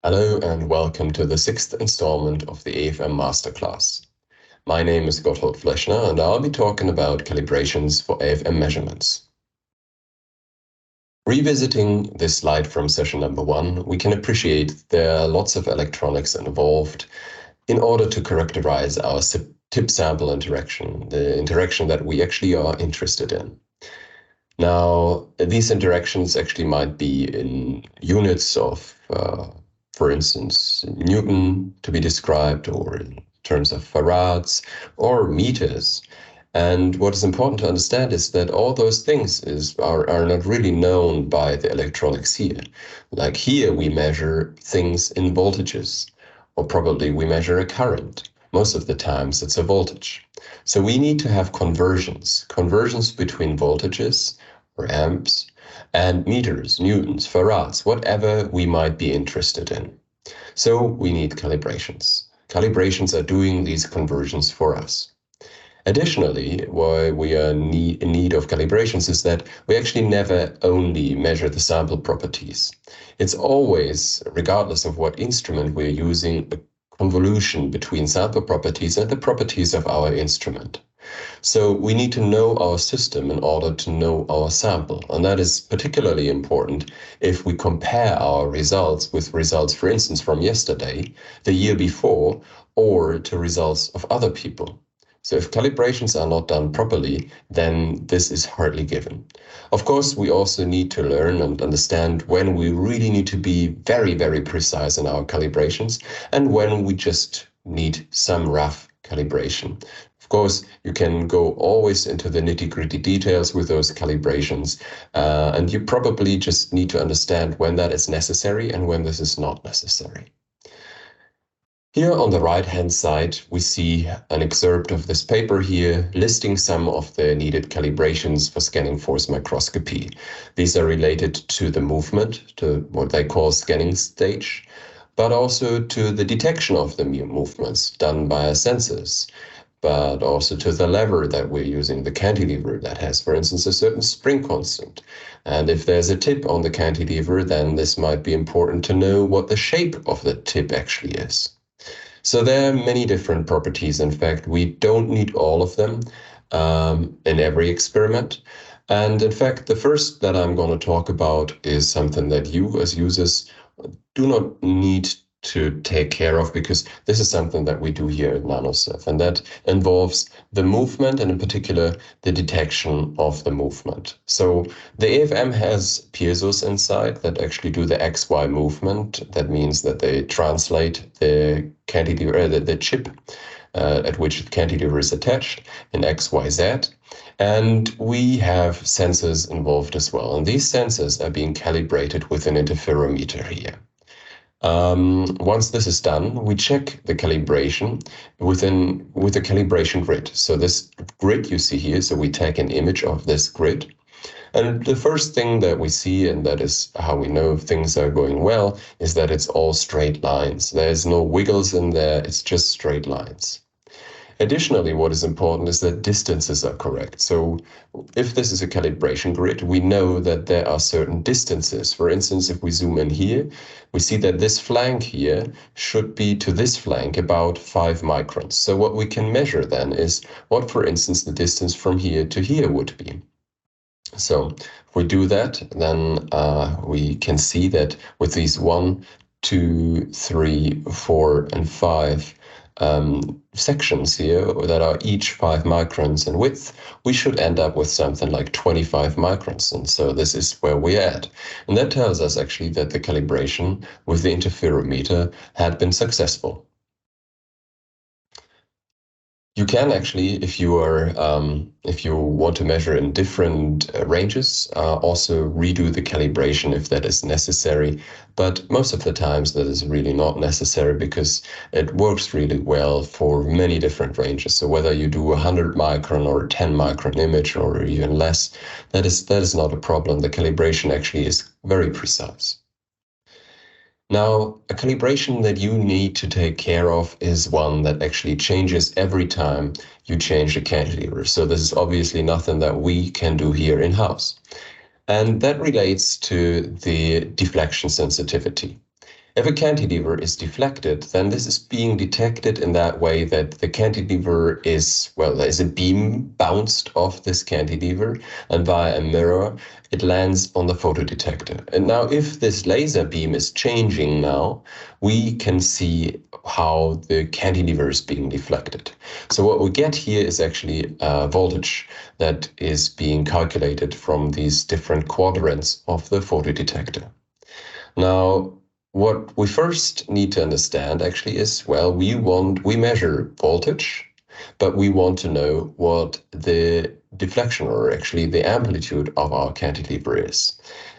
Hello and welcome to the sixth installment of the AFM Masterclass. My name is Gotthold Fleschner and I'll be talking about calibrations for AFM measurements. Revisiting this slide from session number 1, we can appreciate there are lots of electronics involved in order to characterize our tip-sample interaction, the interaction that we actually are interested in. Now, these interactions actually might be in units of for instance, Newton to be described, or in terms of farads or meters. And what is important to understand is that all those things are not really known by the electronics here. Like here we measure things in voltages, or probably we measure a current. Most of the times it's a voltage. So we need to have conversions between voltages or amps and meters, newtons, farads, whatever we might be interested in. So we need calibrations. Calibrations are doing these conversions for us. Additionally, why we are in need of calibrations is that we actually never only measure the sample properties. It's always, regardless of what instrument we're using, a convolution between sample properties and the properties of our instrument. So we need to know our system in order to know our sample. And that is particularly important if we compare our results with results, for instance, from yesterday, the year before, or to results of other people. So if calibrations are not done properly, then this is hardly given. Of course, we also need to learn and understand when we really need to be very, very precise in our calibrations and when we just need some rough calibration. Of course, you can go always into the nitty-gritty details with those calibrations, and you probably just need to understand when that is necessary and when this is not necessary. Here on the right-hand side, we see an excerpt of this paper here listing some of the needed calibrations for scanning force microscopy. These are related to the movement, to what they call scanning stage, but also to the detection of the movements done by sensors, but also to the lever that we're using, the cantilever that has, for instance, a certain spring constant. And if there's a tip on the cantilever, then this might be important to know what the shape of the tip actually is. So there are many different properties. In fact, we don't need all of them in every experiment. And in fact, the first that I'm going to talk about is something that you as users do not need to take care of, because this is something that we do here at NanoSurf, and that involves the movement and in particular the detection of the movement. So the AFM has piezo's inside that actually do the XY movement. That means that they translate the cantilever, the chip at which the cantilever is attached in XYZ. And we have sensors involved as well. And these sensors are being calibrated with an interferometer here. Once this is done, we check the calibration with a calibration grid. So this grid you see here, so we take an image of this grid. And the first thing that we see, and that is how we know if things are going well, is that it's all straight lines. There's no wiggles in there, it's just straight lines. Additionally, what is important is that distances are correct. So if this is a calibration grid, we know that there are certain distances. For instance, if we zoom in here, we see that this flank here should be to this flank about 5 microns. So what we can measure then is what, for instance, the distance from here to here would be. So if we do that, then we can see that with these 1, 2, 3, 4, and 5 sections here that are each 5 microns in width, we should end up with something like 25 microns. And so this is where we're at. And that tells us actually that the calibration with the interferometer had been successful. You can actually, if you want to measure in different ranges, also redo the calibration if that is necessary. But most of the times that is really not necessary, because it works really well for many different ranges. So whether you do 100 micron or 10 micron image or even less, that is not a problem. The calibration actually is very precise. Now, a calibration that you need to take care of is one that actually changes every time you change the cantilever. So this is obviously nothing that we can do here in-house. And that relates to the deflection sensitivity. If a cantilever is deflected, then this is being detected in that way that the cantilever is, well, there's a beam bounced off this cantilever, and via a mirror, it lands on the photodetector. And now if this laser beam is changing now, we can see how the cantilever is being deflected. So what we get here is actually a voltage that is being calculated from these different quadrants of the photodetector. Now, what we first need to understand actually is, well, we measure voltage, but we want to know what the deflection, or actually the amplitude of our cantilever is.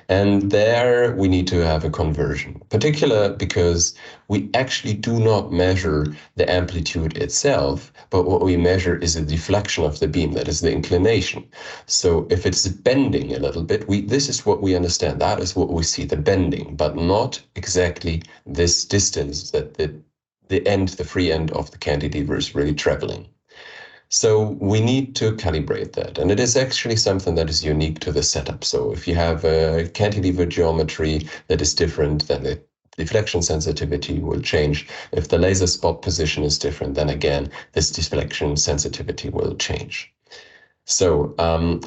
And there we need to have a conversion, particular because we actually do not measure the amplitude itself, but what we measure is the deflection of the beam, that is the inclination. So if it's bending a little bit, this is what we understand. That is what we see, the bending, but not exactly this distance that the free end of the cantilever is really traveling. So we need to calibrate that. And it is actually something that is unique to the setup. So if you have a cantilever geometry that is different, then the deflection sensitivity will change. If the laser spot position is different, then again, this deflection sensitivity will change. So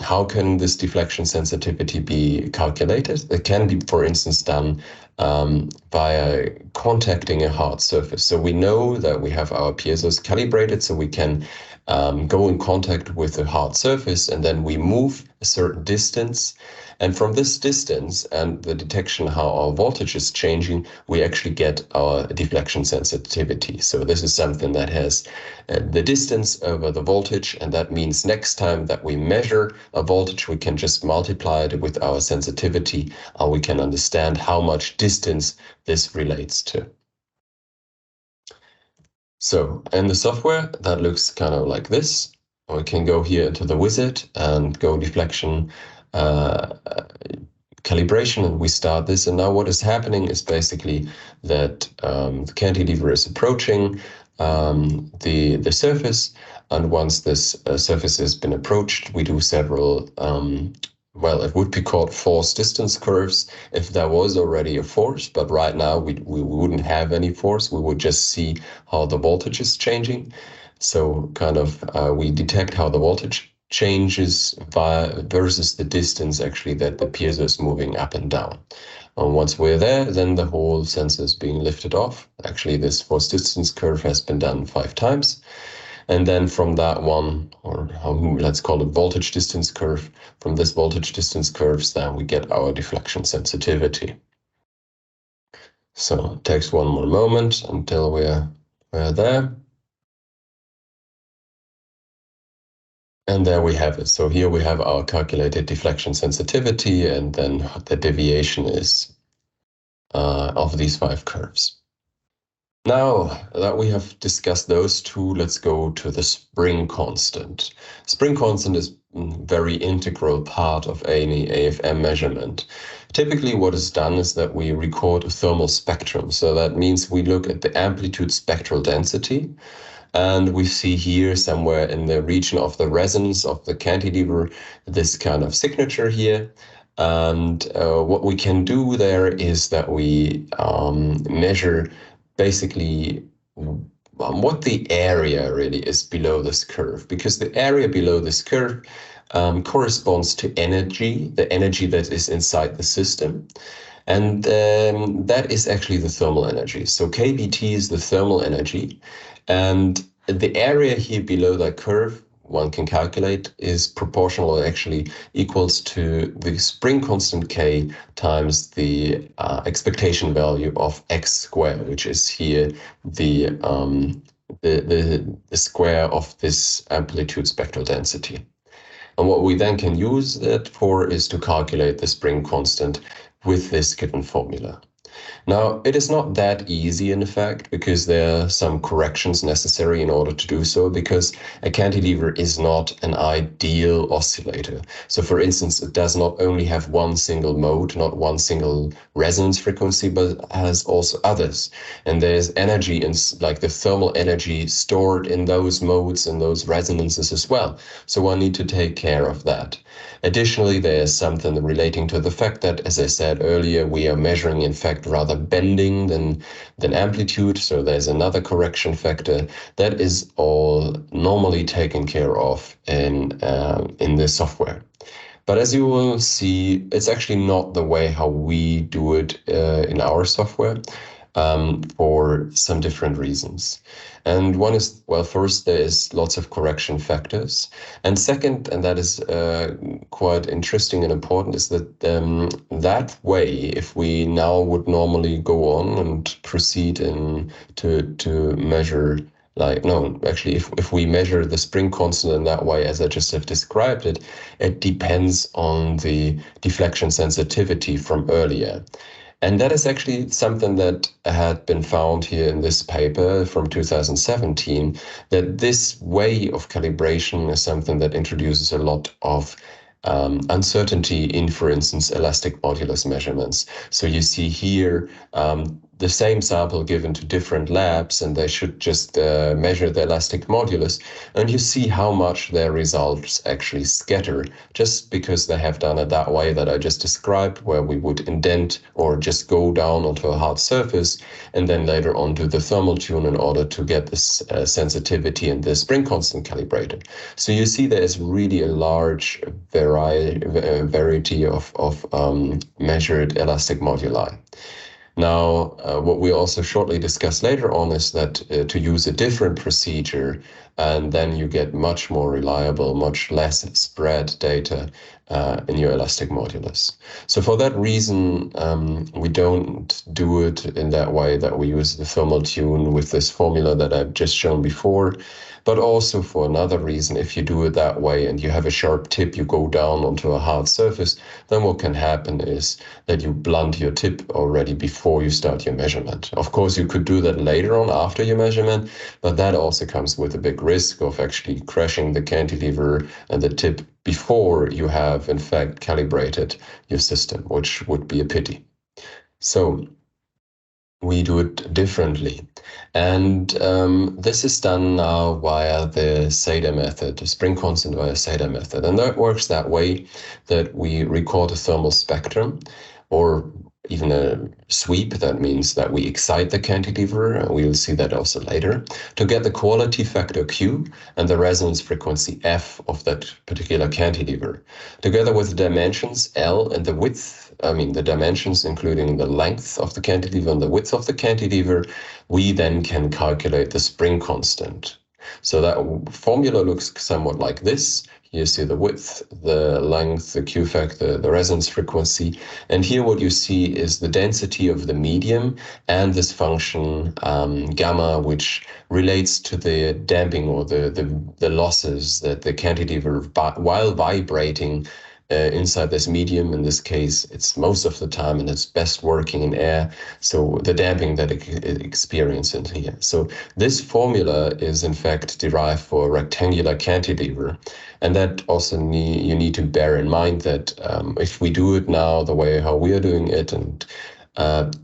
how can this deflection sensitivity be calculated? It can be, for instance, done via contacting a hard surface. So we know that we have our piezo's calibrated, so we can go in contact with a hard surface, and then we move a certain distance. And from this distance and the detection how our voltage is changing, we actually get our deflection sensitivity. So this is something that has the distance over the voltage, and that means next time that we measure a voltage, we can just multiply it with our sensitivity, and we can understand how much distance this relates to. So in the software, that looks kind of like this. We can go here into the wizard and go deflection calibration, and we start this. And now what is happening is basically that the cantilever is approaching the surface, and once this surface has been approached, we do several well, it would be called force distance curves if there was already a force, but right now we wouldn't have any force. We would just see how the voltage is changing. So kind of we detect how the voltage changes versus the distance actually that the piezo is moving up and down. And once we're there, then the whole sensor is being lifted off. Actually, this force distance curve has been done 5 times. And then from that one, or let's call it voltage distance curve, from this voltage distance curves, then we get our deflection sensitivity. So it takes one more moment until we're there. And there we have it. So here we have our calculated deflection sensitivity, and then the deviation is of these 5 curves. Now that we have discussed those two, let's go to the spring constant. Spring constant is a very integral part of any AFM measurement. Typically what is done is that we record a thermal spectrum. So that means we look at the amplitude spectral density, and we see here somewhere in the region of the resonance of the cantilever this kind of signature here. And what we can do there is that we measure basically what the area really is below this curve, because the area below this curve corresponds to energy, the energy that is inside the system. And that is actually the thermal energy. So KBT is the thermal energy. And the area here below that curve, one can calculate, is proportional, or actually equals to the spring constant K times the expectation value of x squared, which is here the square of this amplitude spectral density. And what we then can use that for is to calculate the spring constant with this given formula. Now, it is not that easy, in fact, because there are some corrections necessary in order to do so, because a cantilever is not an ideal oscillator. So, for instance, it does not only have one single mode, not one single resonance frequency, but has also others. And there's energy, in, like the thermal energy, stored in those modes and those resonances as well. So one need to take care of that. Additionally, there's something relating to the fact that, as I said earlier, we are measuring, in fact, rather bending than amplitude. So there's another correction factor. That is all normally taken care of in the software. But as you will see, it's actually not the way how we do it in our software, for some different reasons. And one is, well, first, there is lots of correction factors. And second, and that is quite interesting and important, is that that way, if we now would normally go on and proceed to measure, like, no, actually, if we measure the spring constant in that way, as I just have described it, it depends on the deflection sensitivity from earlier. And that is actually something that had been found here in this paper from 2017, that this way of calibration is something that introduces a lot of uncertainty in, for instance, elastic modulus measurements. So you see here the same sample given to different labs, and they should just measure the elastic modulus, and you see how much their results actually scatter, just because they have done it that way that I just described, where we would indent or just go down onto a hard surface, and then later on do the thermal tune in order to get this sensitivity and the spring constant calibrated. So you see there is really a large variety of measured elastic moduli. Now, what we also shortly discuss later on is that to use a different procedure, and then you get much more reliable, much less spread data in your elastic modulus. So for that reason, we don't do it in that way that we use the thermal tune with this formula that I've just shown before. But also for another reason, if you do it that way and you have a sharp tip, you go down onto a hard surface, then what can happen is that you blunt your tip already before you start your measurement. Of course, you could do that later on after your measurement, but that also comes with a big risk of actually crashing the cantilever and the tip before you have, in fact, calibrated your system, which would be a pity. So we do it differently. And this is done now via the SADA method, the spring constant via SADA method. And that works that way that we record a thermal spectrum, or even a sweep. That means that we excite the cantilever, and we'll see that also later, to get the quality factor Q and the resonance frequency F of that particular cantilever, together with the dimensions L and the width, the dimensions including the length of the cantilever and the width of the cantilever. We then can calculate the spring constant. So that formula looks somewhat like this. You see the width, the length, the Q factor, the resonance frequency. And here what you see is the density of the medium and this function gamma, which relates to the damping or the losses that the cantilever, while vibrating inside this medium, in this case, it's most of the time and it's best working in air. So the damping that it experiences here. So this formula is in fact derived for a rectangular cantilever. And that also you need to bear in mind that if we do it now the way how we are doing it, and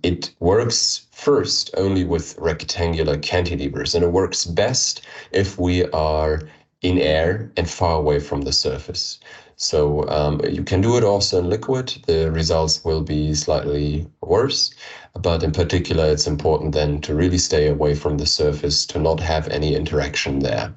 it works first only with rectangular cantilevers, and it works best if we are in air and far away from the surface. So you can do it also in liquid. The results will be slightly worse, but in particular, it's important then to really stay away from the surface, to not have any interaction there.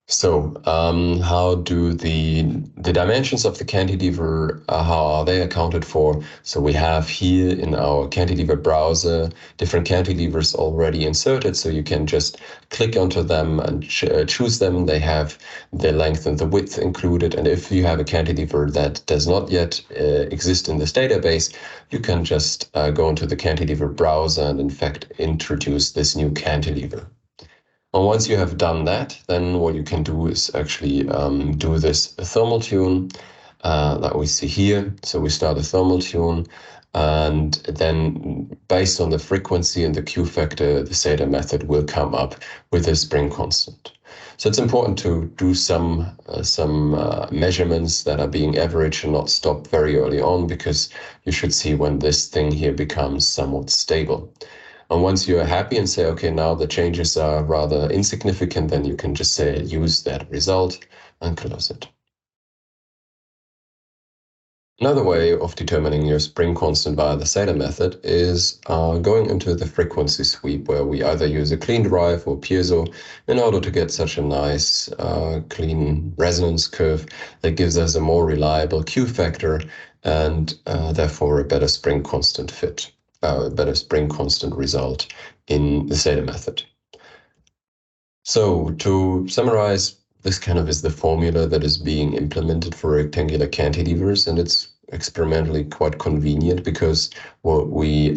So how do the dimensions of the cantilever, how are they accounted for? So we have here in our cantilever browser different cantilevers already inserted, so you can just click onto them and choose them. They have the length and the width included, and if you have a cantilever that does not yet exist in this database, you can just go into the cantilever browser and in fact introduce this new cantilever. And once you have done that, then what you can do is actually do this thermal tune that we see here. So we start a thermal tune, and then based on the frequency and the Q factor, the SADA method will come up with a spring constant. So it's important to do some measurements that are being averaged and not stop very early on, because you should see when this thing here becomes somewhat stable. And once you're happy and say, okay, now the changes are rather insignificant, then you can just say, use that result and close it. Another way of determining your spring constant via the Sator method is going into the frequency sweep, where we either use a clean drive or piezo in order to get such a nice clean resonance curve that gives us a more reliable Q factor and therefore a better spring constant fit, a better spring constant result in the Sator method. So to summarize, this kind of is the formula that is being implemented for rectangular cantilevers, and it's experimentally quite convenient because what we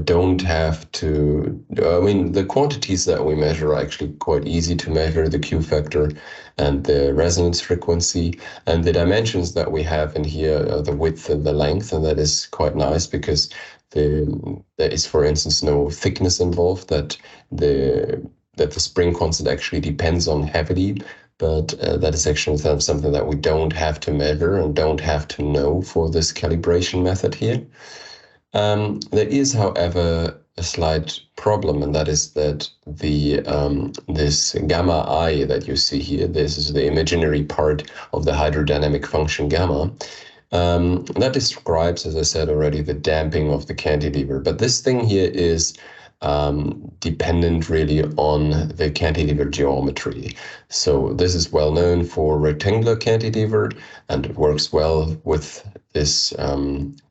don't have to, I mean, the quantities that we measure are actually quite easy to measure, the Q factor and the resonance frequency, and the dimensions that we have in here are the width and the length, and that is quite nice because there is, for instance, no thickness involved that the spring constant actually depends on heavily, but that is actually something that we don't have to measure and don't have to know for this calibration method here. There is, however, a slight problem, and that is that the this gamma I that you see here, this is the imaginary part of the hydrodynamic function gamma. That describes, as I said already, the damping of the cantilever. But this thing here is dependent really on the cantilever geometry. So this is well known for rectangular cantilever, and it works well with this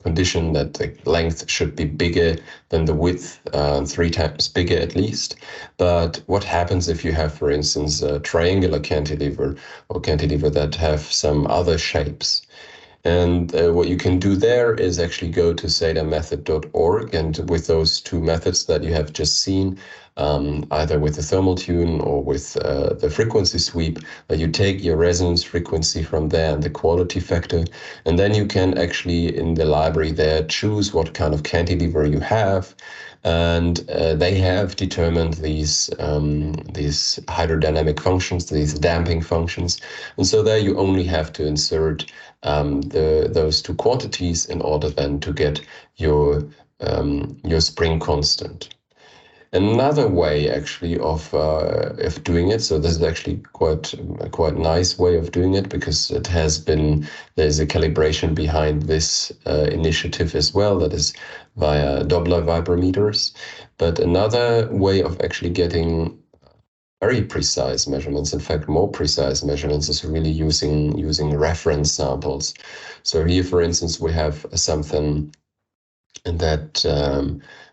condition that the length should be bigger than the width, 3 times bigger at least. But what happens if you have, for instance, a triangular cantilever or cantilever that have some other shapes? And what you can do there is actually go to satormethod.org, and with those two methods that you have just seen, either with the thermal tune or with the frequency sweep, you take your resonance frequency from there and the quality factor, and then you can actually in the library there choose what kind of cantilever you have. And they have determined these hydrodynamic functions, these damping functions, and so there you only have to insert those two quantities in order then to get your spring constant. Another way actually of doing it, so this is actually quite nice way of doing it, because it has been, there's a calibration behind this initiative as well, that is via Doppler vibrometers. But another way of actually getting very precise measurements, in fact more precise measurements, is really using reference samples. So here, for instance, we have something that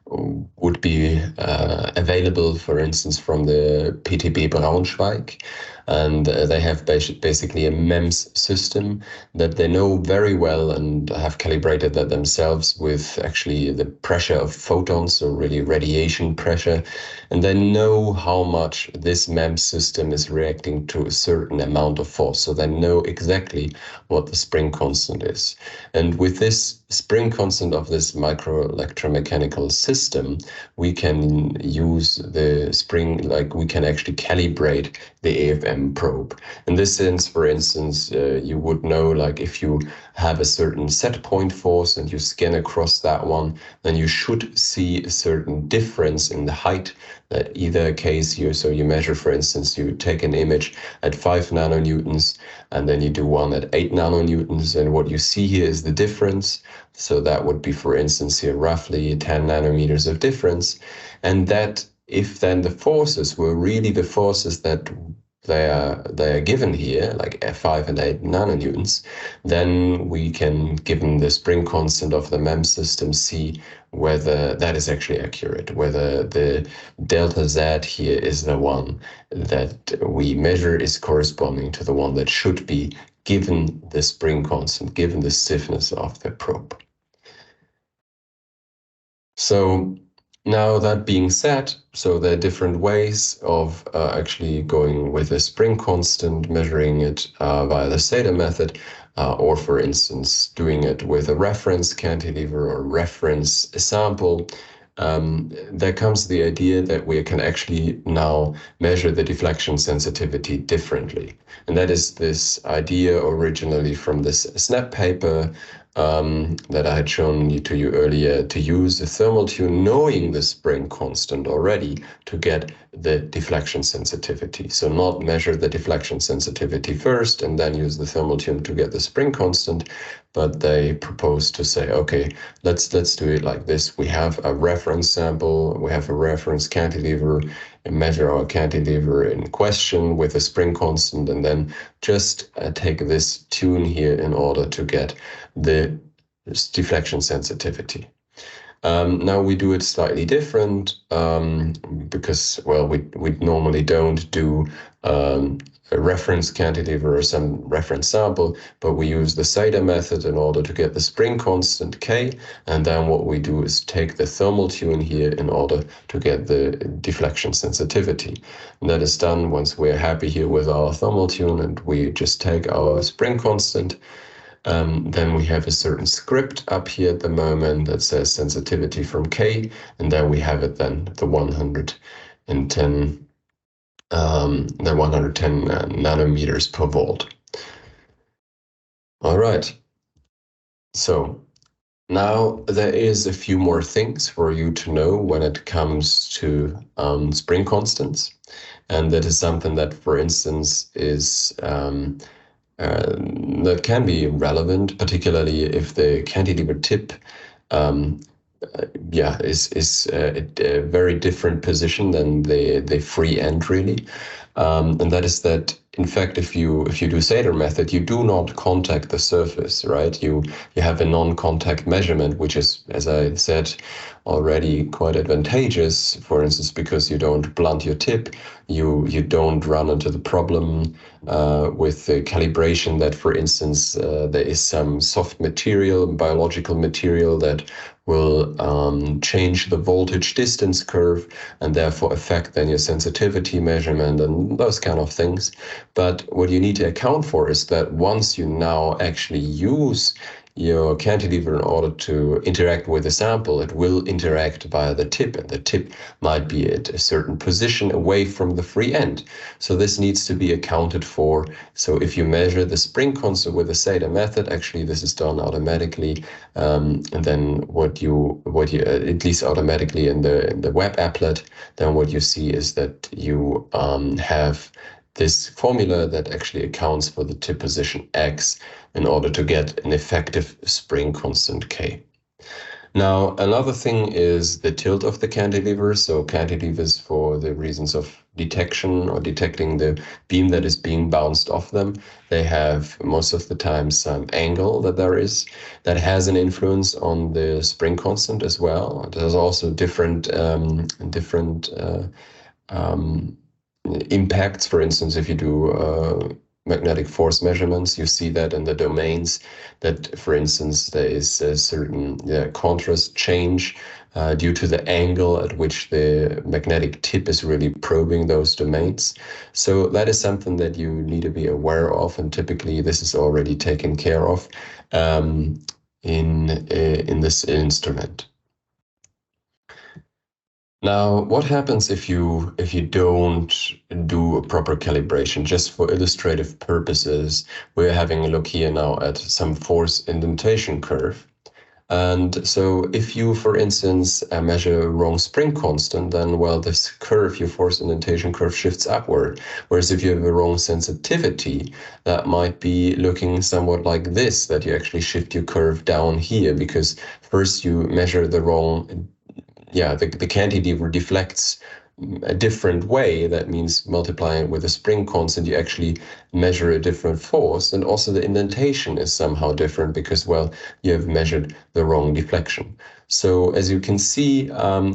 would be available, for instance, from the PTB Braunschweig, and they have basically a MEMS system that they know very well and have calibrated that themselves with actually the pressure of photons, so really radiation pressure, and they know how much this MEMS system is reacting to a certain amount of force, so they know exactly what the spring constant is. And with this spring constant of this micro electromechanical system, we can use the spring, like we can actually calibrate the AFM probe. In this sense, for instance, you would know, like if you have a certain set point force and you scan across that one, then you should see a certain difference in the height. That either case you measure, for instance, you take an image at 5 nanonewtons and then you do one at 8 nanonewtons, and what you see here is the difference. So that would be, for instance, here roughly 10 nanometers of difference. And that if then the forces were really the forces that they are given here, like 5 and 8 nanonewtons, then we can, given the spring constant of the MEMS system, see whether that is actually accurate, whether the delta Z here is the one that we measure is corresponding to the one that should be, given the spring constant, given the stiffness of the probe. So now that being said, so there are different ways of actually going with a spring constant, measuring it via the Sator method, or for instance, doing it with a reference cantilever or reference sample. There comes the idea that we can actually now measure the deflection sensitivity differently. And that is this idea originally from this SNAP paper that I had shown to you earlier, to use the thermal tune knowing the spring constant already to get the deflection sensitivity. So not measure the deflection sensitivity first and then use the thermal tune to get the spring constant, but they propose to say, okay, let's do it like this. We have a reference sample, we have a reference cantilever, and measure our cantilever in question with a spring constant, and then just take this tune here in order to get the deflection sensitivity. Now we do it slightly different because, well, we normally don't do a reference cantilever or some reference sample, but we use the Sater method in order to get the spring constant K, and then what we do is take the thermal tune here in order to get the deflection sensitivity. And that is done once we're happy here with our thermal tune, and we just take our spring constant. Then we have a certain script up here at the moment that says sensitivity from K, and then we have it then the 110 nanometers per volt. All right. So now there is a few more things for you to know when it comes to spring constants, and that is something that, for instance, is that can be relevant, particularly if the cantilever tip is a very different position than the free end, really. And that is that, in fact, if you do Sater method, you do not contact the surface, right? You have a non-contact measurement, which is, as I said already, quite advantageous, for instance, because you don't blunt your tip, you don't run into the problem with the calibration that, for instance, there is some soft material, biological material that will change the voltage distance curve and therefore affect then your sensitivity measurement and those kind of things. But what you need to account for is that once you now actually use your cantilever in order to interact with the sample, it will interact via the tip, and the tip might be at a certain position away from the free end. So this needs to be accounted for. So if you measure the spring constant with the Sater method, actually this is done automatically, and then what you at least automatically in the web applet, then what you see is that you have this formula that actually accounts for the tip position X in order to get an effective spring constant K. Now, another thing is the tilt of the cantilever. So cantilevers, for the reasons of detection or detecting the beam that is being bounced off them, they have most of the time some angle that there is that has an influence on the spring constant as well. There's also different impacts. For instance, if you do magnetic force measurements, you see that in the domains that, for instance, there is a certain contrast change due to the angle at which the magnetic tip is really probing those domains. So that is something that you need to be aware of, and typically this is already taken care of in this instrument. Now, what happens if you don't do a proper calibration? Just for illustrative purposes, we're having a look here now at some force indentation curve. And so if you, for instance, measure a wrong spring constant, then, well, this curve, your force indentation curve, shifts upward. Whereas if you have a wrong sensitivity, that might be looking somewhat like this, that you actually shift your curve down here, because first you measure the wrong, the cantilever deflects a different way. That means multiplying it with a spring constant, you actually measure a different force. And also the indentation is somehow different because, well, you have measured the wrong deflection. So as you can see,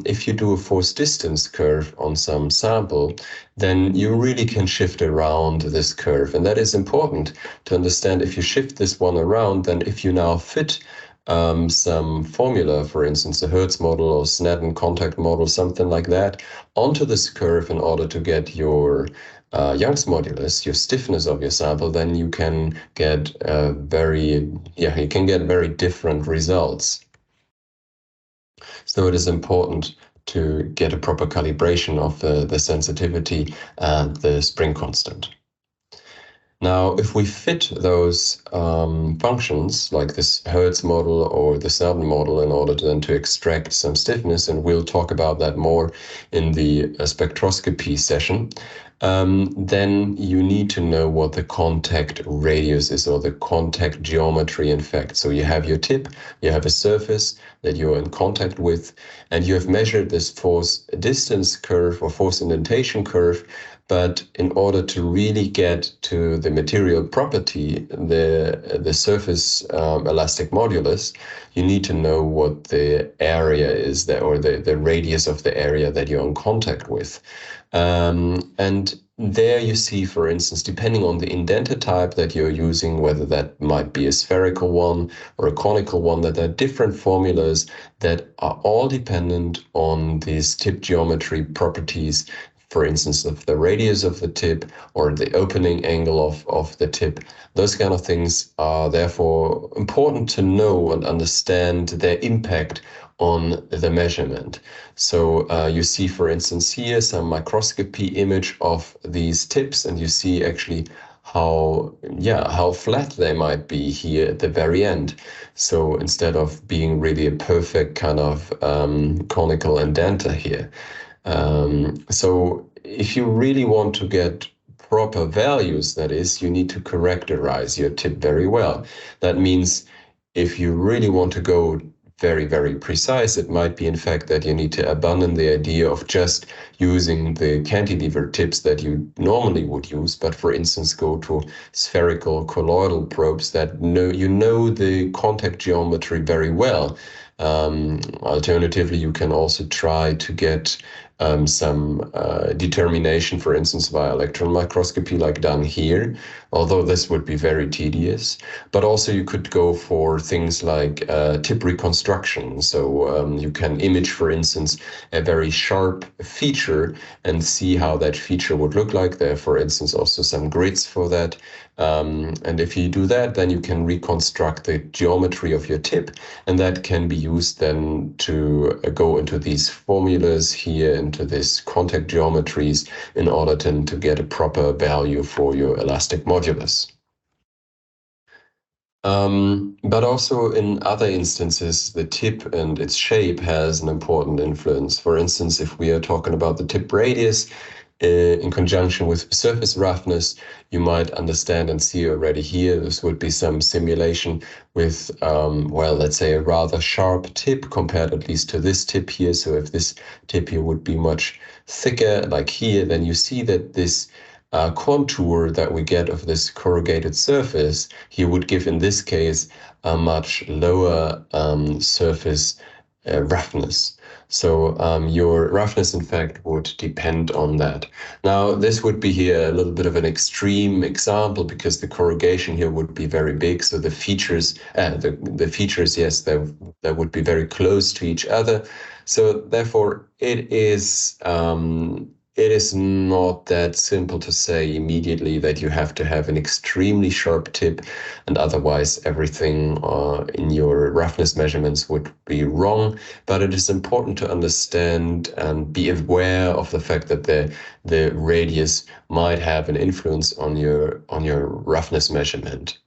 if you do a force distance curve on some sample, then you really can shift around this curve. And that is important to understand. If you shift this one around, then if you now fit some formula, for instance, a Hertz model or Snedden contact model, something like that, onto this curve in order to get your Young's modulus, your stiffness of your sample, then you can get very different results. So it is important to get a proper calibration of the sensitivity and the spring constant. Now, if we fit those functions, like this Hertz model or the Snelden model, in order then to extract some stiffness, and we'll talk about that more in the spectroscopy session, then you need to know what the contact radius is, or the contact geometry, in fact. So you have your tip, you have a surface that you're in contact with, and you have measured this force distance curve or force indentation curve. But in order to really get to the material property, the surface elastic modulus, you need to know what the area is there, or the radius of the area that you're in contact with. And there you see, for instance, depending on the indenter type that you're using, whether that might be a spherical one or a conical one, that there are different formulas that are all dependent on these tip geometry properties, for instance, of the radius of the tip or the opening angle of the tip. Those kind of things are therefore important to know and understand their impact on the measurement. So you see, for instance, here some microscopy image of these tips, and you see actually how flat they might be here at the very end. So instead of being really a perfect kind of conical indenter here. So if you really want to get proper values, that is, you need to characterize your tip very well. That means if you really want to go very, very precise, it might be in fact that you need to abandon the idea of just using the cantilever tips that you normally would use, but for instance go to spherical colloidal probes that you know the contact geometry very well. Alternatively, you can also try to get some determination, for instance, via electron microscopy, like done here, although this would be very tedious. But also you could go for things like tip reconstruction. So you can image, for instance, a very sharp feature and see how that feature would look like. There are, for instance, also some grids for that. And if you do that, then you can reconstruct the geometry of your tip, and that can be used then to go into these formulas here, into these contact geometries, in order to get a proper value for your elastic modulus. But also in other instances, the tip and its shape has an important influence. For instance, if we are talking about the tip radius, in conjunction with surface roughness, you might understand and see already here, this would be some simulation with, well, let's say a rather sharp tip compared at least to this tip here. So if this tip here would be much thicker, like here, then you see that this contour that we get of this corrugated surface here would give, in this case, a much lower surface roughness. So your roughness, in fact, would depend on that. Now, this would be here a little bit of an extreme example, because the corrugation here would be very big. So the features, the features, yes, they would be very close to each other. So therefore, it is not that simple to say immediately that you have to have an extremely sharp tip, and otherwise everything in your roughness measurements would be wrong. But it is important to understand and be aware of the fact that the radius might have an influence on your roughness measurement.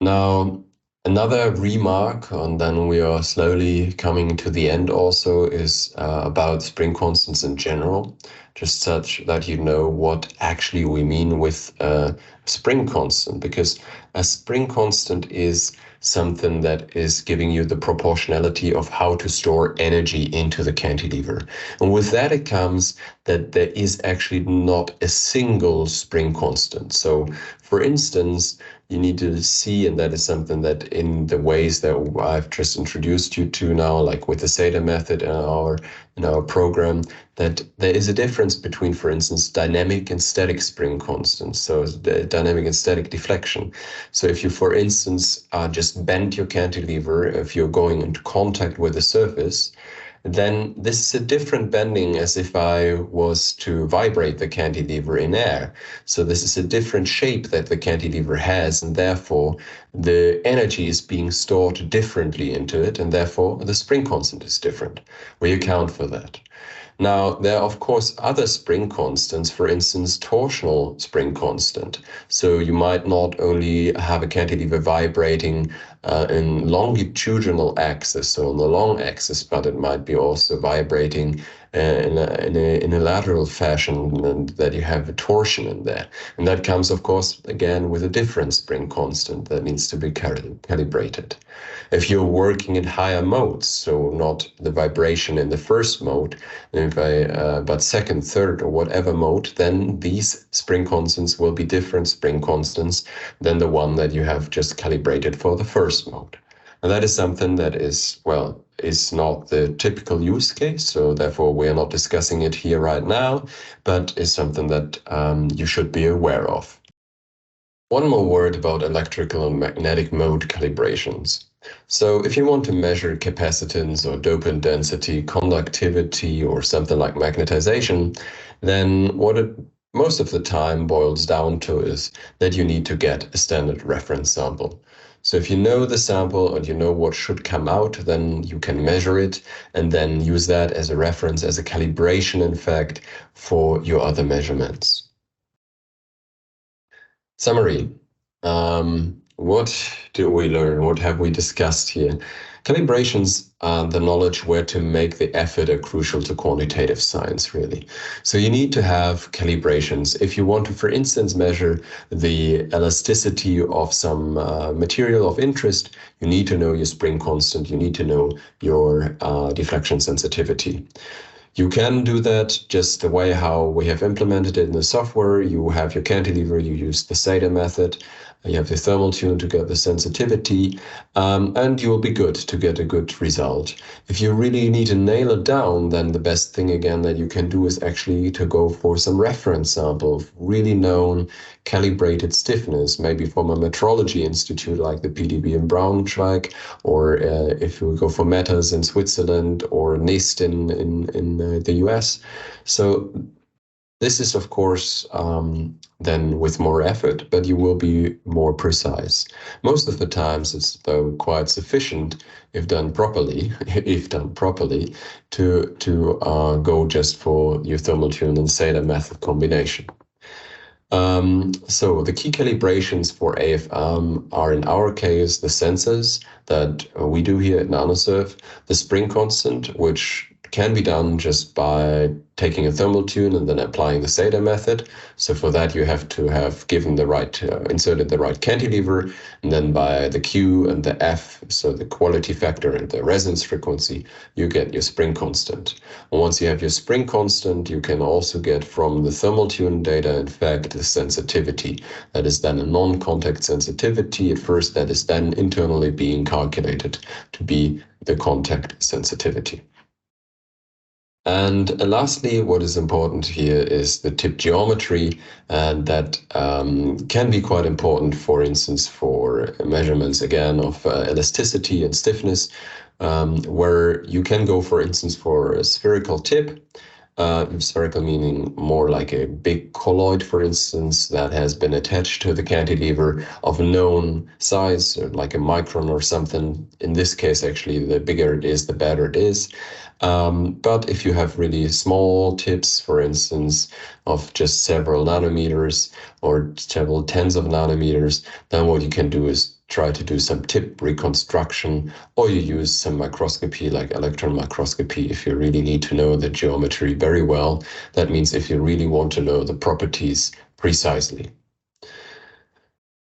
Now, another remark, and then we are slowly coming to the end also, is about spring constants in general, just such that you know what actually we mean with a spring constant, because a spring constant is something that is giving you the proportionality of how to store energy into the cantilever. And with that, it comes that there is actually not a single spring constant. So, for instance, you need to see, and that is something that in the ways that I've just introduced you to now, like with the Seda method in our program, that there is a difference between, for instance, dynamic and static spring constants. So the dynamic and static deflection. So if you, for instance, just bend your cantilever, if you're going into contact with a surface, then this is a different bending as if I was to vibrate the cantilever in air. So this is a different shape that the cantilever has, and therefore the energy is being stored differently into it, and therefore the spring constant is different. We account for that. Now, there are, of course, other spring constants, for instance, torsional spring constant. So you might not only have a cantilever vibrating in longitudinal axis, so on the long axis, but it might be also vibrating in a lateral fashion, and that you have a torsion in there. And that comes, of course, again, with a different spring constant that needs to be calibrated. If you're working in higher modes, so not the vibration in the first mode, but second, third, or whatever mode, then these spring constants will be different spring constants than the one that you have just calibrated for the first mode. And that is something that is, well, is not the typical use case, so therefore we are not discussing it here right now, but is something that you should be aware of. One more word about electrical and magnetic mode calibrations. So if you want to measure capacitance or dopant density, conductivity, or something like magnetization, then what it most of the time boils down to is that you need to get a standard reference sample. So if you know the sample and you know what should come out, then you can measure it and then use that as a reference, as a calibration, in fact, for your other measurements. Summary. What do we learn? What have we discussed here? Calibrations are the knowledge where to make the effort are crucial to quantitative science, really. So you need to have calibrations. If you want to, for instance, measure the elasticity of some material of interest, you need to know your spring constant. You need to know your deflection sensitivity. You can do that just the way how we have implemented it in the software. You have your cantilever, you use the Sater method, you have the thermal tune to get the sensitivity, and you will be good to get a good result. If you really need to nail it down, then the best thing again that you can do is actually to go for some reference sample of really known calibrated stiffness, maybe from a metrology institute like the PDB in Braunschweig, or if you go for METAS in Switzerland, or NIST in the US. So this is, of course, then with more effort, but you will be more precise. Most of the times it's, though, quite sufficient, if done properly, to go just for your thermal tune and Sater method combination. So the key calibrations for AFM are, in our case, the sensors that we do here at NanoSurf, the spring constant, which can be done just by taking a thermal tune and then applying the Sater method. So for that, you have to have given the right, inserted the right cantilever, and then by the Q and the F, so the quality factor and the resonance frequency, you get your spring constant. And once you have your spring constant, you can also get from the thermal tune data, in fact, the sensitivity. That is then a non-contact sensitivity at first, that is then internally being calculated to be the contact sensitivity. And lastly, what is important here is the tip geometry, and that can be quite important, for instance, for measurements, again, of elasticity and stiffness, where you can go, for instance, for a spherical tip. Spherical meaning more like a big colloid, for instance, that has been attached to the cantilever of a known size, like a micron or something. In this case, actually, the bigger it is, the better it is. But if you have really small tips, for instance, of just several nanometers or several tens of nanometers, then what you can do is try to do some tip reconstruction, or you use some microscopy like electron microscopy if you really need to know the geometry very well. That means if you really want to know the properties precisely.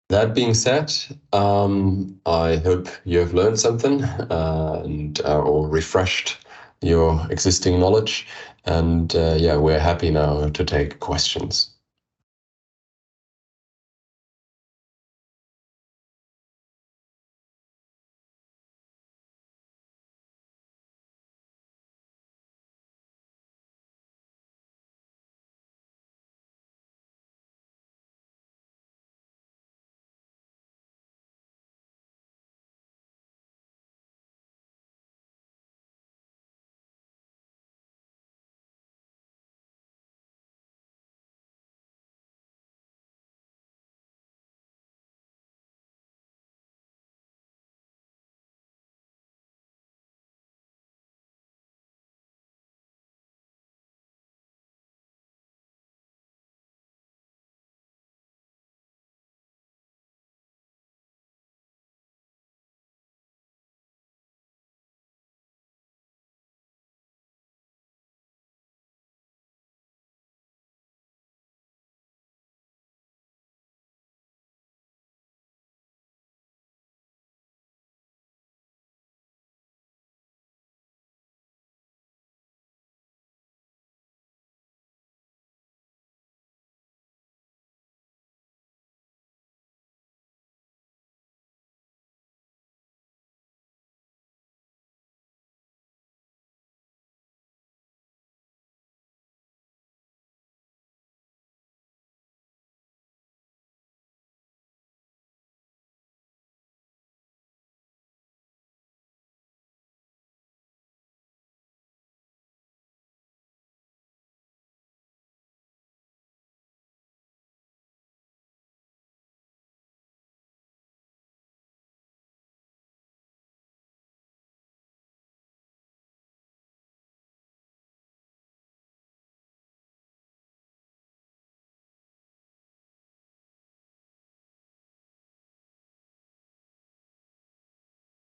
That being said, I hope you have learned something or refreshed your existing knowledge. And yeah, we're happy now to take questions.